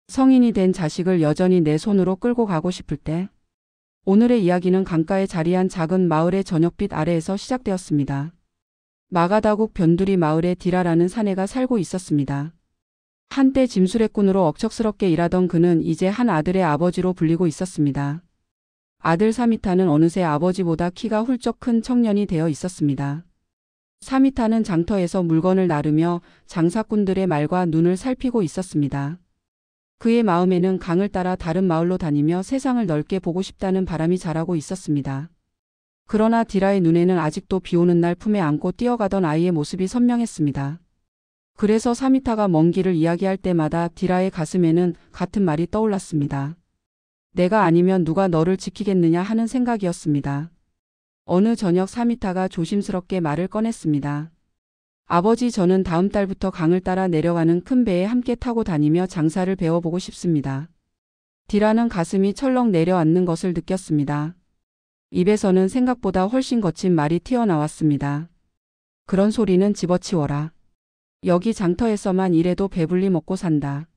성인이 된 자식을 여전히 내 손으로 끌고 가고 싶을 때. 오늘의 이야기는 강가에 자리한 작은 마을의 저녁빛 아래에서 시작되었습니다. 마가다국 변두리 마을에 디라라는 사내가 살고 있었습니다. 한때 짐수레꾼으로 억척스럽게 일하던 그는 이제 한 아들의 아버지로 불리고 있었습니다. 아들 사미타는 어느새 아버지보다 키가 훌쩍 큰 청년이 되어 있었습니다. 사미타는 장터에서 물건을 나르며 장사꾼들의 말과 눈을 살피고 있었습니다. 그의 마음에는 강을 따라 다른 마을로 다니며 세상을 넓게 보고 싶다는 바람이 자라고 있었습니다. 그러나 디라의 눈에는 아직도 비오는 날 품에 안고 뛰어가던 아이의 모습이 선명했습니다. 그래서 사미타가 먼 길을 이야기할 때마다 디라의 가슴에는 같은 말이 떠올랐습니다. 내가 아니면 누가 너를 지키겠느냐 하는 생각이었습니다. 어느 저녁 사미타가 조심스럽게 말을 꺼냈습니다. 아버지, 저는 다음 달부터 강을 따라 내려가는 큰 배에 함께 타고 다니며 장사를 배워보고 싶습니다. 디라는 가슴이 철렁 내려앉는 것을 느꼈습니다. 입에서는 생각보다 훨씬 거친 말이 튀어나왔습니다. 그런 소리는 집어치워라. 여기 장터에서만 일해도 배불리 먹고 산다.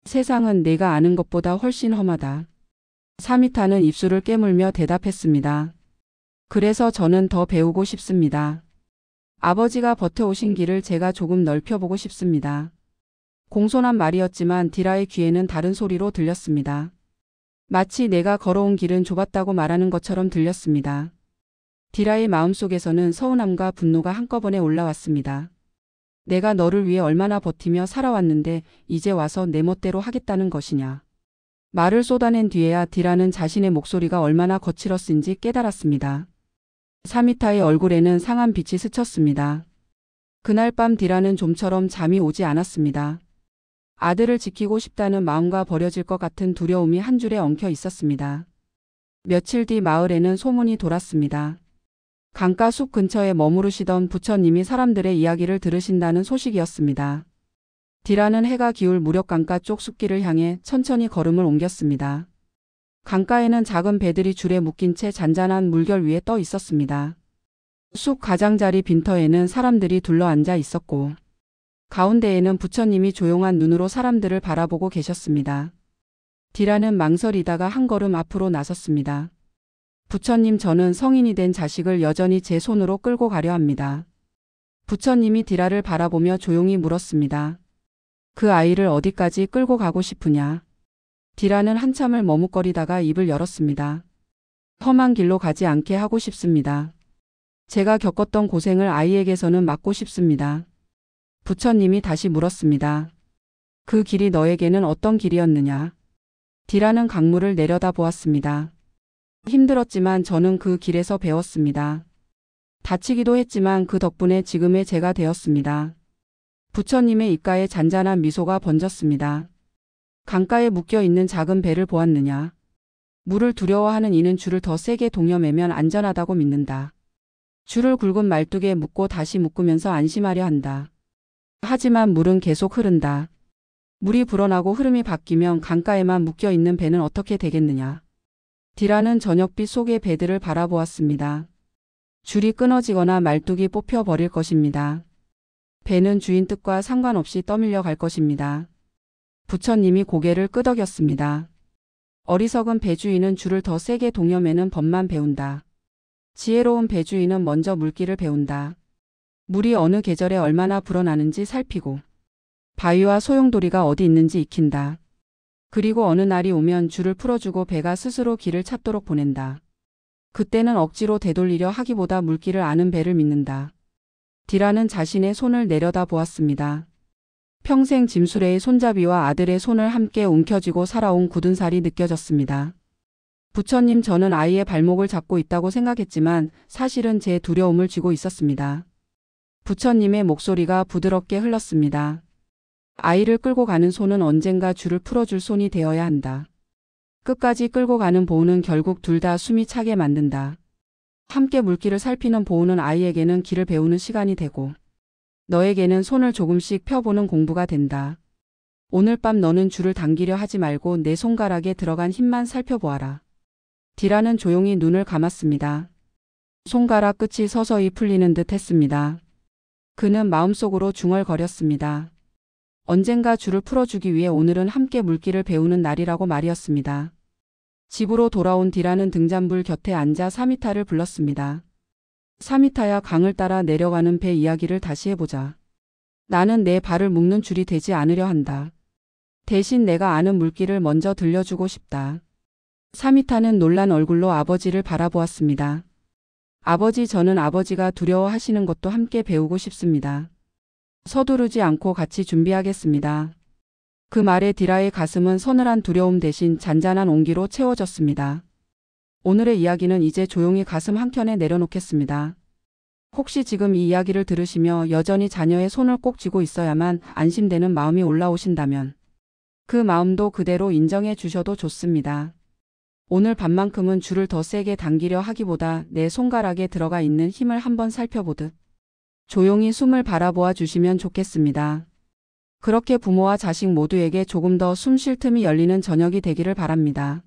세상은 내가 아는 것보다 훨씬 험하다. 사미타는 입술을 깨물며 대답했습니다. 그래서 저는 더 배우고 싶습니다. 아버지가 버텨오신 길을 제가 조금 넓혀보고 싶습니다. 공손한 말이었지만 디라의 귀에는 다른 소리로 들렸습니다. 마치 내가 걸어온 길은 좁았다고 말하는 것처럼 들렸습니다. 디라의 마음속에서는 서운함과 분노가 한꺼번에 올라왔습니다. 내가 너를 위해 얼마나 버티며 살아왔는데 이제 와서 내 멋대로 하겠다는 것이냐. 말을 쏟아낸 뒤에야 디라는 자신의 목소리가 얼마나 거칠었은지 깨달았습니다. 사미타의 얼굴에는 상한 빛이 스쳤습니다. 그날 밤 디라는 좀처럼 잠이 오지 않았습니다. 아들을 지키고 싶다는 마음과 버려질 것 같은 두려움이 한 줄에 엉켜 있었습니다. 며칠 뒤 마을에는 소문이 돌았습니다. 강가 숲 근처에 머무르시던 부처님이 사람들의 이야기를 들으신다는 소식이었습니다. 디라는 해가 기울 무렵 강가 쪽 숲길을 향해 천천히 걸음을 옮겼습니다. 강가에는 작은 배들이 줄에 묶인 채 잔잔한 물결 위에 떠 있었습니다. 숲 가장자리 빈터에는 사람들이 둘러앉아 있었고 가운데에는 부처님이 조용한 눈으로 사람들을 바라보고 계셨습니다. 디라는 망설이다가 한 걸음 앞으로 나섰습니다. 부처님, 저는 성인이 된 자식을 여전히 제 손으로 끌고 가려 합니다. 부처님이 디라를 바라보며 조용히 물었습니다. 그 아이를 어디까지 끌고 가고 싶으냐? 디라는 한참을 머뭇거리다가 입을 열었습니다. 험한 길로 가지 않게 하고 싶습니다. 제가 겪었던 고생을 아이에게서는 막고 싶습니다. 부처님이 다시 물었습니다. 그 길이 너에게는 어떤 길이었느냐? 디라는 강물을 내려다 보았습니다. 힘들었지만 저는 그 길에서 배웠습니다. 다치기도 했지만 그 덕분에 지금의 제가 되었습니다. 부처님의 입가에 잔잔한 미소가 번졌습니다. 강가에 묶여있는 작은 배를 보았느냐? 물을 두려워하는 이는 줄을 더 세게 동여매면 안전하다고 믿는다. 줄을 굵은 말뚝에 묶고 다시 묶으면서 안심하려 한다. 하지만 물은 계속 흐른다. 물이 불어나고 흐름이 바뀌면 강가에만 묶여있는 배는 어떻게 되겠느냐? 디라는 저녁빛 속의 배들을 바라보았습니다. 줄이 끊어지거나 말뚝이 뽑혀버릴 것입니다. 배는 주인 뜻과 상관없이 떠밀려 갈 것입니다. 부처님이 고개를 끄덕였습니다. 어리석은 배주인은 줄을 더 세게 동여매는 법만 배운다. 지혜로운 배주인은 먼저 물길을 배운다. 물이 어느 계절에 얼마나 불어나는지 살피고 바위와 소용돌이가 어디 있는지 익힌다. 그리고 어느 날이 오면 줄을 풀어주고 배가 스스로 길을 찾도록 보낸다. 그때는 억지로 되돌리려 하기보다 물길을 아는 배를 믿는다. 디라는 자신의 손을 내려다 보았습니다. 평생 짐수레의 손잡이와 아들의 손을 함께 움켜쥐고 살아온 굳은 살이 느껴졌습니다. 부처님, 저는 아이의 발목을 잡고 있다고 생각했지만 사실은 제 두려움을 쥐고 있었습니다. 부처님의 목소리가 부드럽게 흘렀습니다. 아이를 끌고 가는 손은 언젠가 줄을 풀어줄 손이 되어야 한다. 끝까지 끌고 가는 보호는 결국 둘 다 숨이 차게 만든다. 함께 물길을 살피는 보호는 아이에게는 길을 배우는 시간이 되고 너에게는 손을 조금씩 펴보는 공부가 된다. 오늘 밤 너는 줄을 당기려 하지 말고 내 손가락에 들어간 힘만 살펴보아라. 디라는 조용히 눈을 감았습니다. 손가락 끝이 서서히 풀리는 듯 했습니다. 그는 마음속으로 중얼거렸습니다. 언젠가 줄을 풀어주기 위해 오늘은 함께 물길을 배우는 날이라고 말이었습니다. 집으로 돌아온 디라는 등잔불 곁에 앉아 사미타를 불렀습니다. 사미타야, 강을 따라 내려가는 배 이야기를 다시 해보자. 나는 내 발을 묶는 줄이 되지 않으려 한다. 대신 내가 아는 물길을 먼저 들려주고 싶다. 사미타는 놀란 얼굴로 아버지를 바라보았습니다. 아버지, 저는 아버지가 두려워하시는 것도 함께 배우고 싶습니다. 서두르지 않고 같이 준비하겠습니다. 그 말에 디라의 가슴은 서늘한 두려움 대신 잔잔한 온기로 채워졌습니다. 오늘의 이야기는 이제 조용히 가슴 한켠에 내려놓겠습니다. 혹시 지금 이 이야기를 들으시며 여전히 자녀의 손을 꼭 쥐고 있어야만 안심되는 마음이 올라오신다면 그 마음도 그대로 인정해 주셔도 좋습니다. 오늘 밤만큼은 줄을 더 세게 당기려 하기보다 내 손가락에 들어가 있는 힘을 한번 살펴보듯 조용히 숨을 바라보아 주시면 좋겠습니다. 그렇게 부모와 자식 모두에게 조금 더 숨 쉴 틈이 열리는 저녁이 되기를 바랍니다.